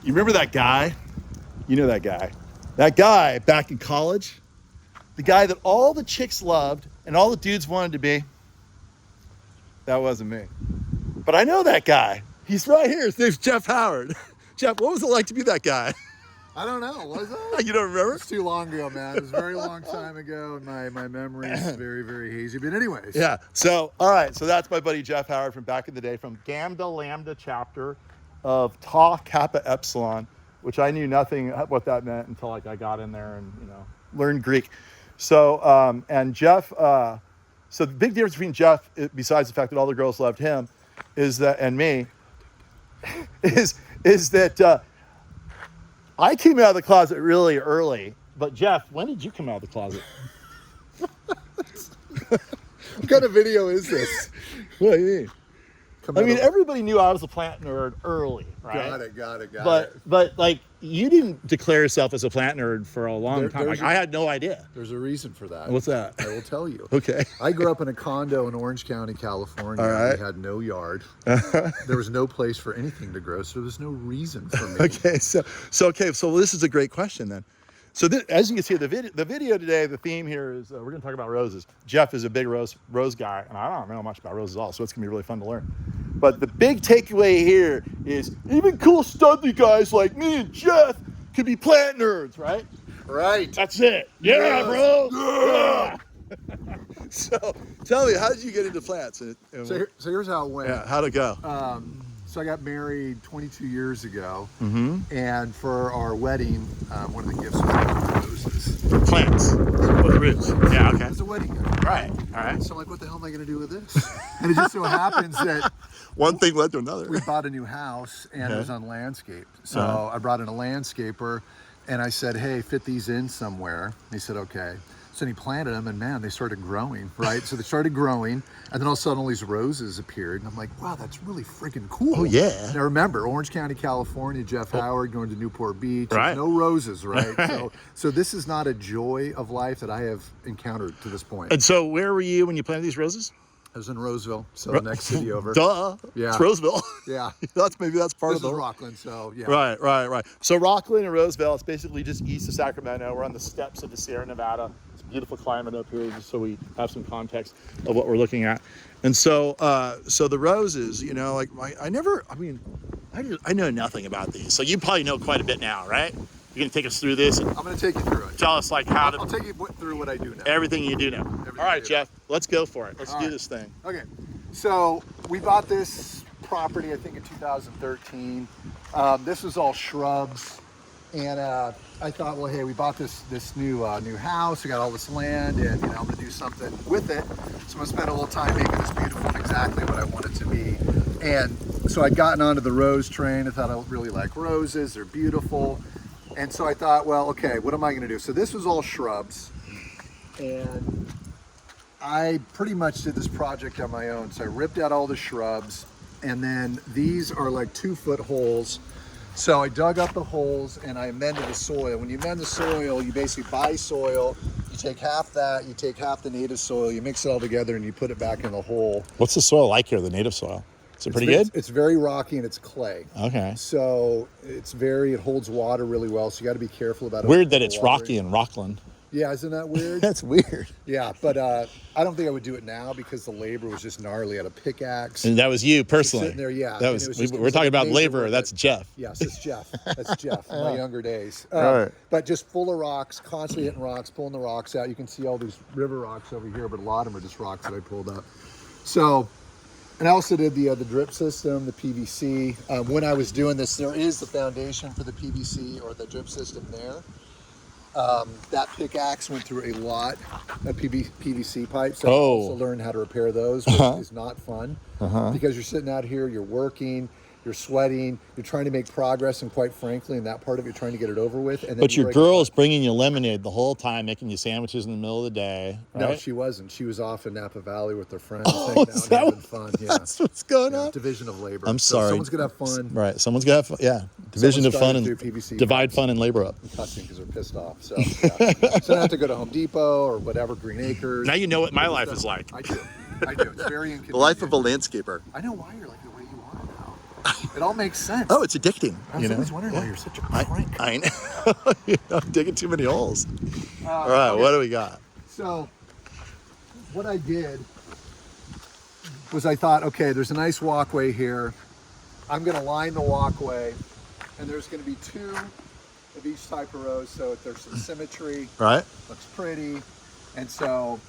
You remember that guy? You know that guy. That guy back in college, the guy that all the chicks loved and all the dudes wanted to be. That wasn't me. But I know that guy. He's right here. His name's Geoff Howard. Jeff, what was it like to be that guy? I don't know, was it? You don't remember? It's too long ago, man. It was a very long time ago, and my memory is very, very hazy. But anyways. Yeah, so, all right, so that's my buddy Geoff Howard from back in the day, from Gamma Lambda chapter of Tau Kappa Epsilon, which I knew nothing what that meant until like I got in there and, learned Greek. So, and Geoff, so the big difference between Geoff, besides the fact that all the girls loved him, is that, and me, is that I came out of the closet really early. But Geoff, when did you come out of the closet? What kind of video is this? What do you mean? I mean, everybody knew I was a plant nerd early, right? Got it. But like, you didn't declare yourself as a plant nerd for a long time. Like, I had no idea. There's a reason for that. What's that? I will tell you. Okay. I grew up in a condo in Orange County, California. All right. We had no yard. There was no place for anything to grow, so there was no reason for me. Okay, so this is a great question then. So as you can see, the video today, the theme here is we're going to talk about roses. Geoff is a big rose guy, and I don't know much about roses at all, so it's going to be really fun to learn. But the big takeaway here is even cool studly guys like me and Geoff could be plant nerds, right? Right. That's it. Yeah, bro. Yeah. So tell me, how did you get into plants? So here's how it went. Yeah, how'd it go? So I got married 22 years ago, Mm-hmm. and for our wedding, one of the gifts was roses. Plants with roots. Yeah, okay. It was a wedding gift. Right. All right. So I'm like, what the hell am I going to do with this? And it just so happens that One thing led to another. we bought a new house, and it was on landscape. So I brought in a landscaper, and I said, hey, fit these in somewhere. And he said, okay. So then he planted them, and man, they started growing, right? So they started growing, and then all of a sudden all these roses appeared, and I'm like, wow, that's really freaking cool. Oh, yeah. Now remember, Orange County, California, Geoff Howard going to Newport Beach, Right. no roses, right? So this is not a joy of life that I have encountered to this point. And so where were you when you planted these roses? I was in Roseville, so the next city over. Duh. Yeah. It's Roseville. Yeah. that's part This of is the Rockland, so yeah. Right. So Rockland and Roseville, it's basically just east of Sacramento. We're on the steps of the Sierra Nevada. It's a beautiful climate up here, just so we have some context of what we're looking at. And so the roses, I know nothing about these. So you probably know quite a bit now, right? You're gonna take us through this and I'm going to take you through it. tell us like how I'll to take you through what I do now. everything you do now. All right, Geoff, let's go for it. Let's All do right. this thing. Okay, so we bought this property, I think in 2013. This was all shrubs, and I thought, well, hey, we bought this new house. We got all this land, and I'm gonna do something with it. So I'm gonna spend a little time making this beautiful and exactly what I want it to be. And so I'd gotten onto the rose train. I thought I really like roses. They're beautiful. And so I thought, well, okay, what am I gonna do? So this was all shrubs, and I pretty much did this project on my own. So I ripped out all the shrubs, and then these are like 2-foot holes. So I dug up the holes and I amended the soil. When you amend the soil, you basically buy soil, you take half that, you take half the native soil, you mix it all together and you put it back in the hole. What's the soil like here, the native soil? Is it pretty good? It's very rocky and it's clay. Okay. So it holds water really well. So you got to be careful about it. Weird that it's rocky in Rockland. Yeah, isn't that weird? That's weird. Yeah, but I don't think I would do it now because the labor was just gnarly. I had a pickaxe. And that was you personally. Sitting there, yeah. That was we're talking about laborer. That's Geoff. Yes, it's Geoff. That's Geoff in my younger days. Right. But just full of rocks, constantly hitting rocks, pulling the rocks out. You can see all these river rocks over here, but a lot of them are just rocks that I pulled up. So, and I also did the drip system, the PVC. When I was doing this, there is the foundation for the PVC or the drip system there. That pickaxe went through a lot of PVC pipes. So I also learned how to repair those, which is not fun because you're sitting out here, you're working, you're sweating, you're trying to make progress, and quite frankly, in that part of it, you're trying to get it over with. And then But your girl's bringing you lemonade the whole time, making you sandwiches in the middle of the day. Right? No, she wasn't. She was off in Napa Valley with her friends, hanging out and having fun. Yeah. That's what's going on. Division of labor. I'm So sorry. someone's gonna have fun. Right. Someone's gonna have fun. Yeah. Division of fun Someone's and trying to do PVC divide fun and labor up. Cussing because they're pissed off. So, yeah. So I have to go to Home Depot or whatever, Green Acres. Now you know what my life is like. I do. It's very inconvenient. The life of a landscaper. I know why you're like the way you are now. It all makes sense. Oh, it's addicting. I was always wondering why you're such a crank. I know. I'm digging too many holes. All right, Okay. what do we got? So what I did was I thought, okay, there's a nice walkway here. I'm going to line the walkway, and there's going to be 2 of each type of rose, so there's some symmetry. Right. Looks pretty. And so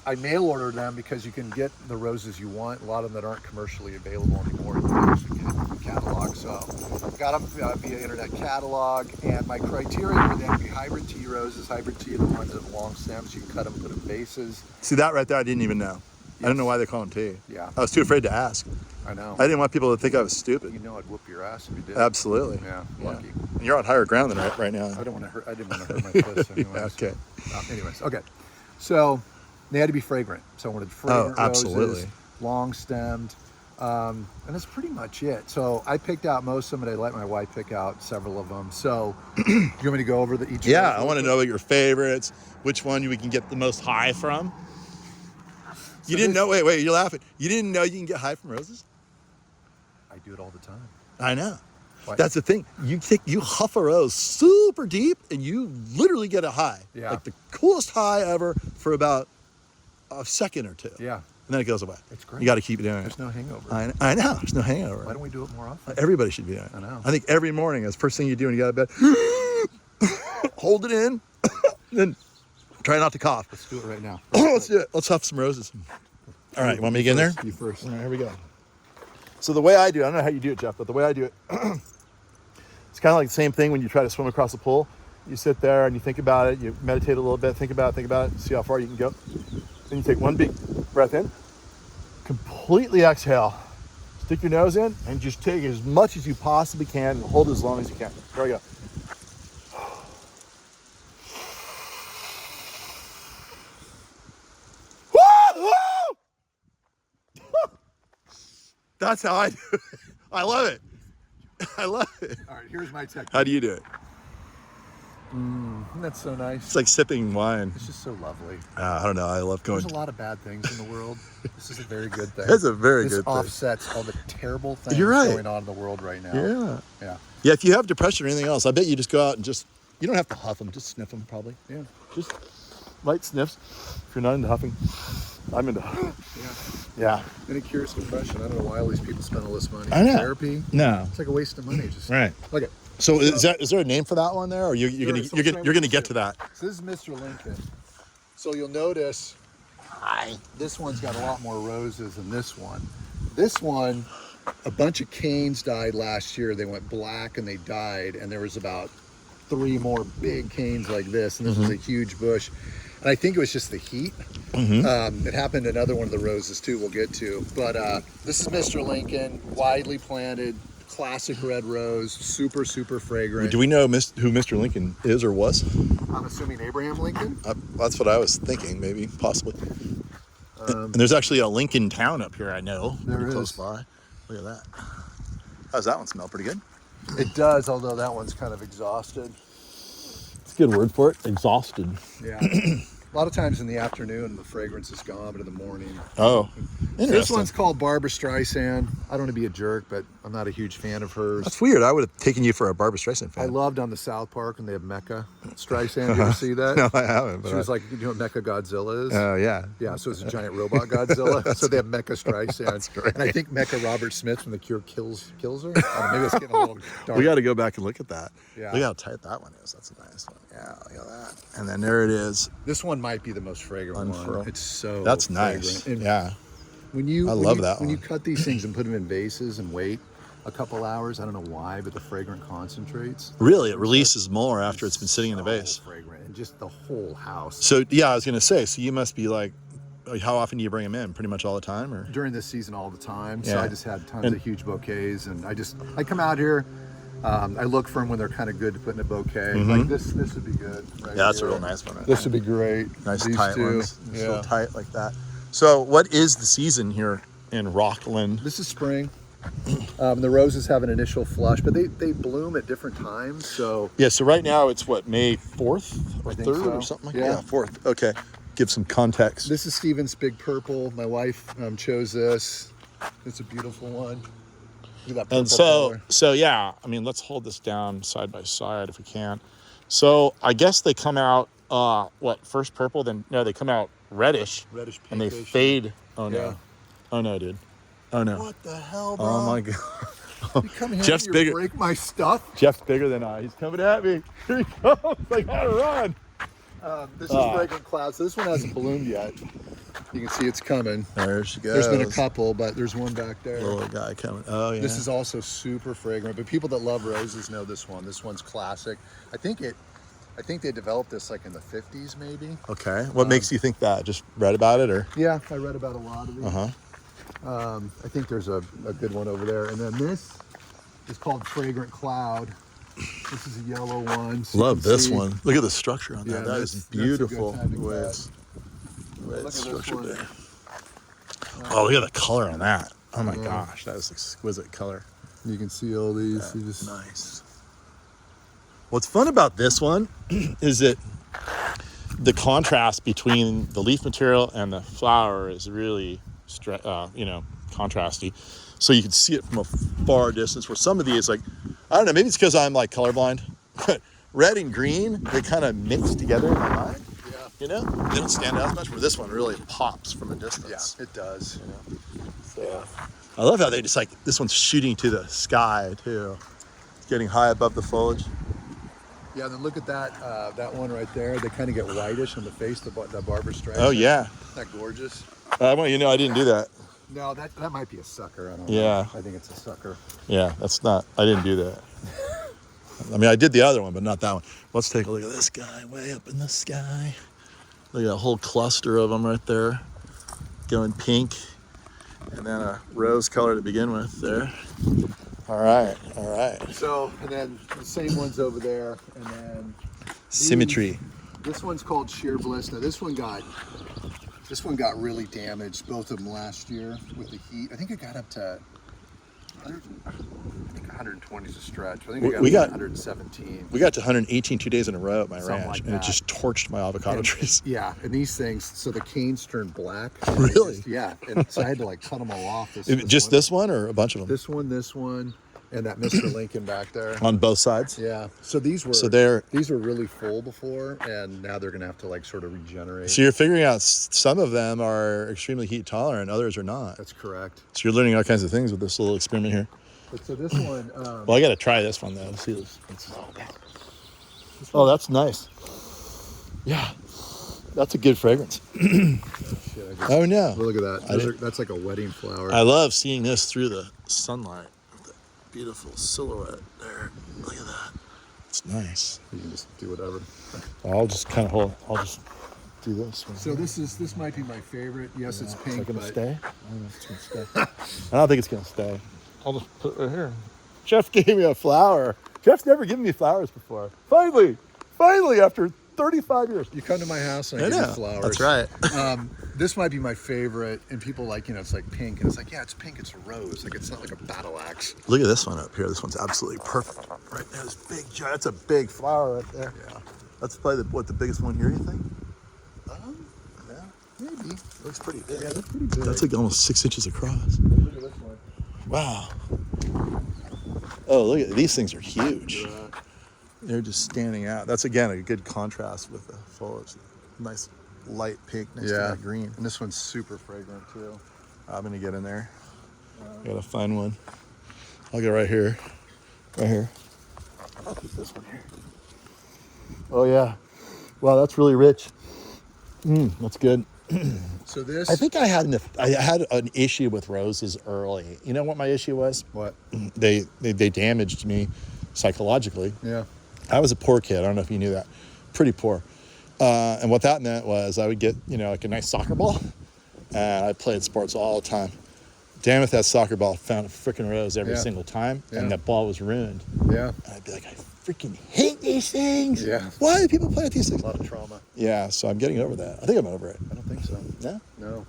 I mail order them because you can get the roses you want. A lot of them that aren't commercially available anymore. You can actually get them in catalog. So I got them via internet catalog, and my criteria would then be hybrid tea roses. Hybrid tea are the ones that have long stems. You can cut them, put them in vases. See, that right there, I didn't even know. Yes. I don't know why they call them tea. Yeah. I was too afraid to ask. I know. I didn't want people to think I was stupid. You know I'd whoop your ass if you did. Absolutely. Yeah, lucky. And you're on higher ground than right now. I didn't want to hurt my fist anyways. Yeah, okay. Anyways, okay. So they had to be fragrant. So I wanted fragrant absolutely. roses, long stemmed, and that's pretty much it. So I picked out most of them, and I let my wife pick out several of them. So you want me to go over each? Yeah, I want to know your favorites, which one we can get the most high from. You didn't know? Wait, you're laughing. You didn't know you can get high from roses? I do it all the time. I know. What? That's the thing. You huff a rose super deep, and you literally get a high. Yeah. Like the coolest high ever for about a second or 2. Yeah. And then it goes away. It's great. You got to keep doing it. There's no hangover. I know. There's no hangover. Why don't we do it more often? Everybody should be doing it. I know. I think every morning, as first thing you do when you get out of bed, hold it in, then try not to cough. Let's do it right now. Let's do it. Let's huff some roses. All right, you want me to get in there? You first. All right, here we go. So the way I do it, I don't know how you do it, Geoff, but the way I do it, it's kind of like the same thing when you try to swim across a pool. You sit there and you think about it, you meditate a little bit, think about it, see how far you can go. Then you take one big breath in, completely exhale, stick your nose in, and just take as much as you possibly can and hold as long as you can. There we go. That's how I do it. I love it. I love it. All right, here's my technique. How do you do it? That's so nice. It's like sipping wine. It's just so lovely. I don't know. I love going. There's a lot of bad things in the world. This is a very good thing. It's a very this good thing. This offsets all the terrible things You're right. going on in the world right now. Yeah. Yeah. Yeah, if you have depression or anything else, I bet you just go out and you don't have to huff them, just sniff them probably. Yeah. Just light sniffs. If you're not into huffing, I'm into huffing. Yeah. Yeah. And it cures depression. I don't know why all these people spend all this money I on know. therapy. No. It's like a waste of money. Just Right. Okay. So is there a name for that one there, or you're gonna get to that? So this is Mr. Lincoln. So you'll notice this one's got a lot more roses than this one. This one, a bunch of canes died last year. They went black and they died, and there was about 3 more big canes like this, and this was a huge bush. And I think it was just the heat. It happened in another one of the roses too, we'll get to. But this is Mr. Lincoln, widely planted, classic red rose, super, super fragrant. Do we know who Mr. Lincoln is or was? I'm assuming Abraham Lincoln. That's what I was thinking, maybe, possibly. And there's actually a Lincoln town up here, I know. There pretty is. close by. Look at that. How's that one smell? Pretty good? It does, although that one's kind of exhausted. It's a good word for it. Exhausted. Yeah. A lot of times in the afternoon, the fragrance is gone, but in the morning. Oh, interesting. This one's called Barbara Streisand. I don't want to be a jerk, but I'm not a huge fan of hers. That's weird. I would have taken you for a Barbara Streisand fan. I loved on the South Park when they have Mecca Streisand. Did you ever see that? No, I haven't. But She was like, you know what Mecca Godzilla is? Oh, yeah. Yeah, so it's a giant robot Godzilla. So they have Mecca Streisand. That's great. And I think Mecca Robert Smith from The Cure kills her. I don't know, maybe it's getting a little dark. We got to go back and look at that. Yeah. Look how tight that one is. That's a nice one. Yeah, look at that. And then there it is. This one might be the most fragrant Unfurl. one. It's so That's fragrant. nice. And Yeah. When I love that When you one. cut these things and put them in vases and wait a couple hours, I don't know why, but the fragrant concentrates. Really, it releases more after it's been sitting in the vase. Fragrant, and just the whole house. So, yeah, I was going to say, so you must be like, how often do you bring them in? Pretty much all the time? Or During this season, all the time. So Yeah. I just had tons of huge bouquets, and I come out here. I look for them when they're kind of good to put in a bouquet. Like this would be good. Right Yeah, that's here. a real nice one. Right This would be great. Nice These tight two. ones. Yeah. So tight like that. So what is the season here in Rockland? This is spring. The roses have an initial flush, but they bloom at different times. So Yeah, so right now it's what, May 4th or I think 3rd so. or something like Yeah. that? Yeah, 4th. Okay. Give some context. this is Stevens Big Purple. My wife chose this. It's a beautiful one. Look at that And purple so yeah, I mean, let's hold this down side by side if we can. So I guess they come out, first purple, then, no, they come out reddish. Reddish And they pinkish. fade. Oh, Yeah. no. Oh, no, dude. Oh, no. What the hell, bro? Oh, my God. You come here Jeff's and bigger. break my stuff. Jeff's bigger than I. He's coming at me. Here he comes. I gotta run. This is Fragrant Cloud. So this one hasn't bloomed yet. You can see it's coming. There she goes. There's been a couple, but there's one back there. Little guy coming. Oh, yeah. This is also super fragrant, but people that love roses know this one. This one's classic. I think they developed this like in the 50s, maybe. Okay. What makes you think that? Just read about it, or? Yeah, I read about a lot of these. I think there's a good one over there. And then this is called Fragrant Cloud. This is a yellow one. So Love this one. Look at the structure on that. Yeah, that is that's beautiful. a good time to The way cut. it's Look at this structured one. there. Oh, look at the color on that. Oh my gosh, that is exquisite color. You can see all these. You just, Nice. What's fun about this one is that the contrast between the leaf material and the flower is really, contrasty. So you can see it from a far distance. Where some of these, like, I don't know, maybe it's because I'm like colorblind. Red and green, they kind of mix together in my mind. yeah. You know, they don't stand out as much. Where this one really pops from a distance. Yeah, it does. You know? So I love how they just like this one's shooting to the sky too. It's getting high above the foliage. Yeah, then look at that one right there. They kind of get whitish on the face, the Barbara Streisand. Oh yeah. Isn't that gorgeous? I want you to know I didn't do that. No, that might be a sucker. I don't Yeah. know. I think it's a sucker. Yeah, that's not. I didn't do that. I mean, I did the other one, but not that one. Let's take a look at this guy way up in the sky. Look at that whole cluster of them right there, going pink, and then a rose color to begin with there. All right, all right. So, and then the same one's over there, and then Symmetry. This one's called Sheer Bliss. Now this one got really damaged, both of them last year with the heat. I think it got up to 120 is a stretch. I think we got 117. We got to 118 2 days in a row at my Something ranch, like and it that. just torched my avocado trees. Yeah, and these things, so the canes turn black. Really? Yeah, and so I had to like cut them all off. Just this one or a bunch of them? This one, and that Mr. Lincoln back there. On both sides? Yeah. So these were really full before, and now they're gonna have to like sort of regenerate. So you're figuring out some of them are extremely heat tolerant, others are not. That's correct. So you're learning all kinds of things with this little experiment here. But so this one. Well, I got to try this one though. See this. Oh, that's nice. Yeah, that's a good fragrance. Oh no! Look at that. That's like a wedding flower. I love seeing this through the sunlight. The beautiful silhouette there. Look at that. It's nice. You can just do whatever. I'll just kind of hold. I'll just do this one. So this might be my favorite. Yes, it's pink. Is it gonna but stay? I don't know if it's gonna stay. I don't think it's gonna stay. I'll just put it right here. Jeff gave me a flower. Jeff's never given me flowers before. Finally, after 35 years. You come to my house and I give you flowers. That's right. This might be my favorite, and people like, it's like pink, and it's like, yeah, it's pink, it's a rose. Like, it's not like a battle axe. Look at this one up here. This one's absolutely perfect. Right there, this big giant. That's a big flower right there. Yeah. That's probably the biggest one here, you think? Yeah, maybe. Looks pretty big. Yeah, that's pretty big. That's like almost 6 inches across. Look at this one. Wow. Oh, look at these things are huge. Yeah. They're just standing out. That's again a good contrast with the foliage. Nice light pink next to that green. And this one's super fragrant too. I'm gonna get in there. I gotta find one. I'll go right here. Right here. I'll put this one here. Oh yeah. Wow, that's really rich. That's good. So this. I think I had an issue with roses early. You know what my issue was? What? They damaged me psychologically. Yeah. I was a poor kid. I don't know if you knew that. Pretty poor. And what that meant was I would get, like a nice soccer ball, and I played sports all the time. Damn if that soccer ball found a freaking rose every single time, and that ball was ruined. Yeah. And I'd be like, I freaking hate these things. Yeah. Why do people play with these things? A lot of trauma. Yeah, so I'm getting over that. I think I'm over it. I don't think so. No? No.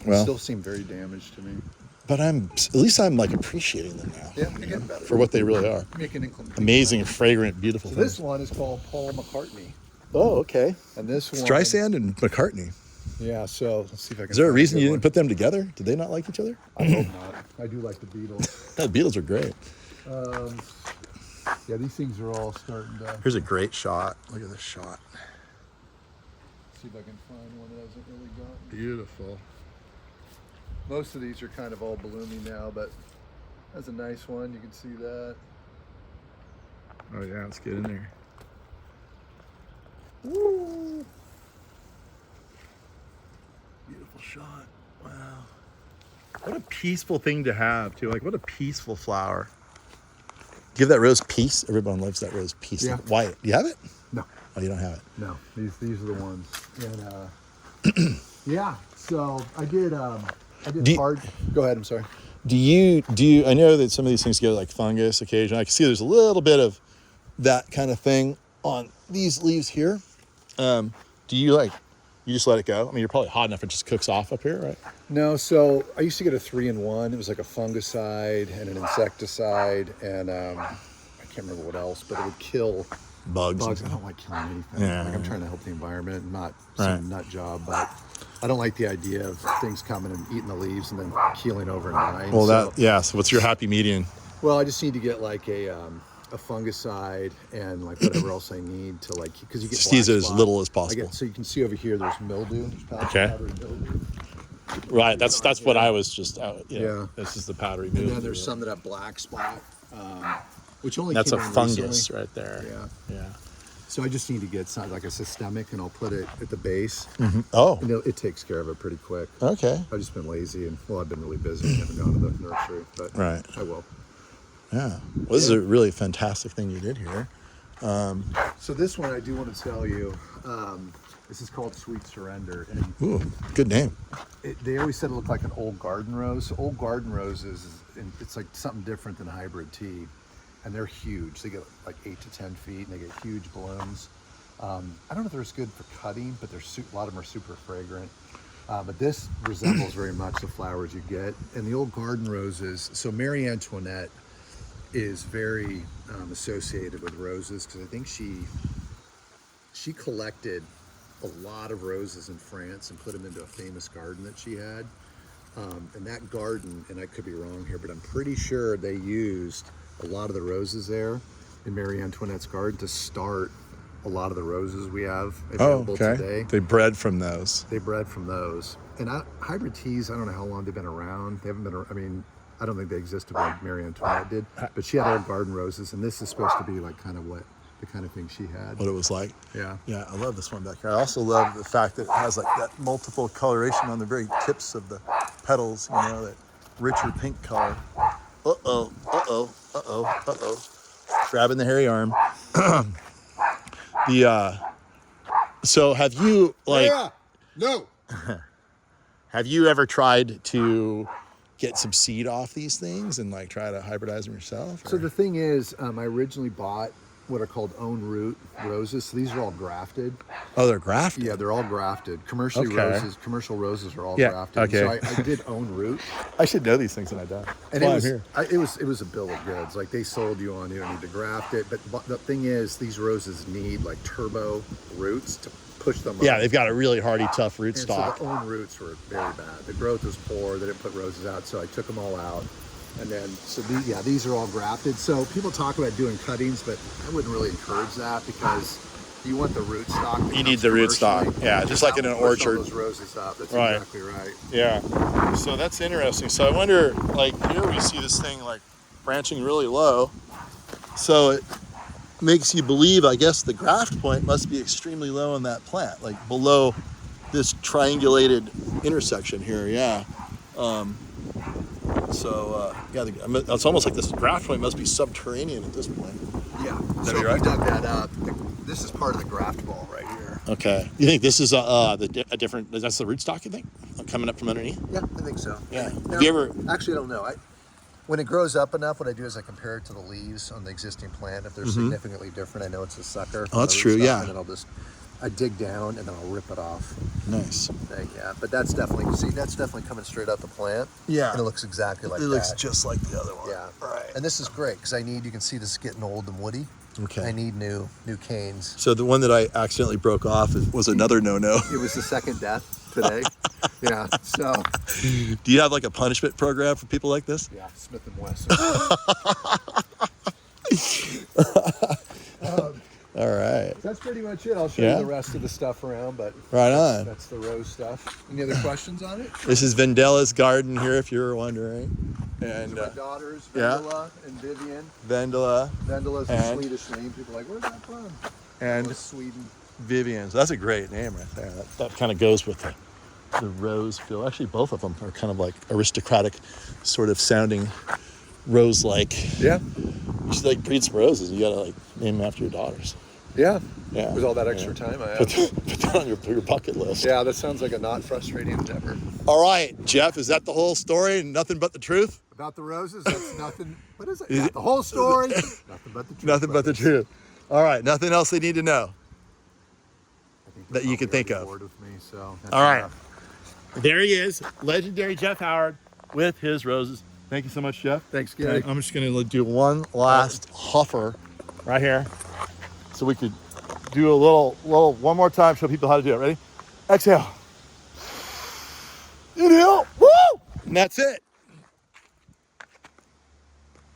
Well, Still seem very damaged to me. but at least I'm like appreciating them now. Yeah, you're getting better. For what they really are. Making inclement. Amazing, fragrant, beautiful So things. this one is called Paul McCartney. Oh, okay. And this one. Streisand and McCartney. Yeah, so let's see if I can. Is there a find reason good you one. didn't put them together? Did they not like each other? I hope not. I do like the Beatles. The Beatles are great. Yeah, these things are all starting to. Here's a great shot. Look at this shot. See if I can find one that hasn't really gotten. Beautiful. Most of these are kind of all bloomy now, but that's a nice one. You can see that. Oh yeah, let's get in there. Woo! Beautiful shot. Wow. What a peaceful thing to have too. Like what a peaceful flower. Give that rose peace. Everyone loves that rose peace. Yeah. Why? Do you have it? No, Oh, you don't have it. no. These are the ones. And yeah. So I did. Do you- hard. Go ahead. I'm sorry. Do you? I know that some of these things get like fungus occasionally. I can see there's a little bit of that kind of thing on these leaves here. Do you like? You just let it go? I mean, you're probably hot enough it just cooks off up here, right? No, so I used to get a 3-in-1. It was like a fungicide and an insecticide, and I can't remember what else, but it would kill Bugs. bugs. I don't like killing anything. Yeah. Like I'm trying to help the environment, not Right. some nut job, but I don't like the idea of things coming and eating the leaves and then keeling over and dying. Well, So- So what's your happy median? Well, I just need to get like a fungicide and like whatever else I need to like because you get Just black use it as spot. little as I possible. get, so you can see over here there's mildew. Okay. Powdery mildew. Right. That's what I was just out. Yeah. This is the powdery And mildew. then there's some that have black spot, which only That's a came in fungus recently. right there. Yeah. Yeah. So I just need to get something like a systemic, and I'll put it at the base. Oh. And it takes care of it pretty quick. Okay. I've just been lazy, and well, I've been really busy. I haven't gone to the nursery, but Right. I will. Yeah. Well, this is a really fantastic thing you did here. So this one I do want to tell you. This is called Sweet Surrender, and Ooh, good name. they always said it looked like an old garden rose. So old garden roses, it's like something different than hybrid tea, and they're huge. They get like 8 to 10 feet, and they get huge blooms. I don't know if they're as good for cutting, but a lot of them are super fragrant. But this resembles very much the flowers you get. And the old garden roses, so Marie Antoinette is very associated with roses because I think she collected a lot of roses in France and put them into a famous garden that she had. And that garden, and I could be wrong here, but I'm pretty sure they used a lot of the roses there in Marie Antoinette's garden to start a lot of the roses we have available today. They bred from those. They bred from those. And hybrid teas, I don't know how long they've been around. They haven't been, I mean, I don't think they existed when Marie Antoinette did, but she had old garden roses, and this is supposed to be like kind of what the kind of thing she had. What it was like. Yeah. Yeah, I love this one back here. I also love the fact that it has like that multiple coloration on the very tips of the petals, you know, that richer pink color. Uh-oh, uh-oh, uh-oh, uh-oh. Grabbing the hairy arm. So have you No. have you ever tried to get some seed off these things and like try to hybridize them yourself? So the thing is, I originally bought what are called own root roses. So these are all grafted. Oh, they're grafted? Yeah, they're all grafted. Commercial roses are all Yeah, grafted. okay. So I did own root. I should know these things and I don't. And Well, it I'm was, here. it was a bill of goods. Like they sold you on, you don't need to graft it. But the thing is, these roses need like turbo roots to push them up. Yeah, they've got a really hardy, tough rootstock. So the own roots were very bad. The growth was poor. They didn't put roses out, so I took them all out. And then, so these are all grafted. So people talk about doing cuttings, but I wouldn't really encourage that because you want the rootstock. You need the rootstock. Yeah, just like in an orchard. Those roses up. That's Right. exactly right. Yeah. So that's interesting. So I wonder, like here we see this thing like branching really low. So it makes you believe, I guess, the graft point must be extremely low in that plant, like below this triangulated intersection here. Yeah. It's almost like this graft point must be subterranean at this point. Yeah. that So be if right? we dug that up, this is part of the graft ball right here. Okay. You think this is a different? That's the rootstock, you think, coming up from underneath? Yeah, I think so. Yeah. Now, Have you ever? Actually, I don't know. When it grows up enough, what I do is I compare it to the leaves on the existing plant. If they're significantly different, I know it's a sucker. Oh, that's from the true, rootstock, yeah. And then I'll just I dig down and then I'll rip it off. Nice. Yeah, but that's definitely coming straight out the plant. Yeah. And it looks exactly like that. It looks just like the other one. Yeah. Right. And this is great because you can see this is getting old and woody. Okay. I need new canes. So the one that I accidentally broke off was another no-no. It was the second death today. Yeah. So. Do you have like a punishment program for people like this? Yeah, Smith and Wesson. All right. That's pretty much it. I'll show Yeah. you the rest of the stuff around, but Right on. that's the rose stuff. Any other questions on it? This is Vendela's garden here, if you were wondering. And My daughters, yeah. Vendela and Vivian. Vendela Vendela's a And- Swedish name. People are like, where's that from? and It's Sweden. Vivian. So that's a great name right there. That kind of goes with the rose feel. Actually, both of them are kind of like aristocratic, sort of sounding rose-like. Yeah. You should like breed some roses. You gotta like name them after your daughters. Yeah. Yeah. With all that extra time I Put, have. put that on your bucket list. Yeah, that sounds like a not frustrating endeavor. All right, Jeff, is that the whole story and nothing but the truth? About the roses, that's nothing. What is it? Not the whole story. Nothing but the truth. Nothing but the truth. All right, nothing else they need to know I think that you could think of. bored with me, so that's All right. enough. There he is, legendary Jeff Howard with his roses. Thank you so much, Jeff. Thanks, Gary. I'm just gonna do one last huffer right here, so we could do a little one more time, show people how to do it. Ready? Exhale. Inhale. Woo! And that's it.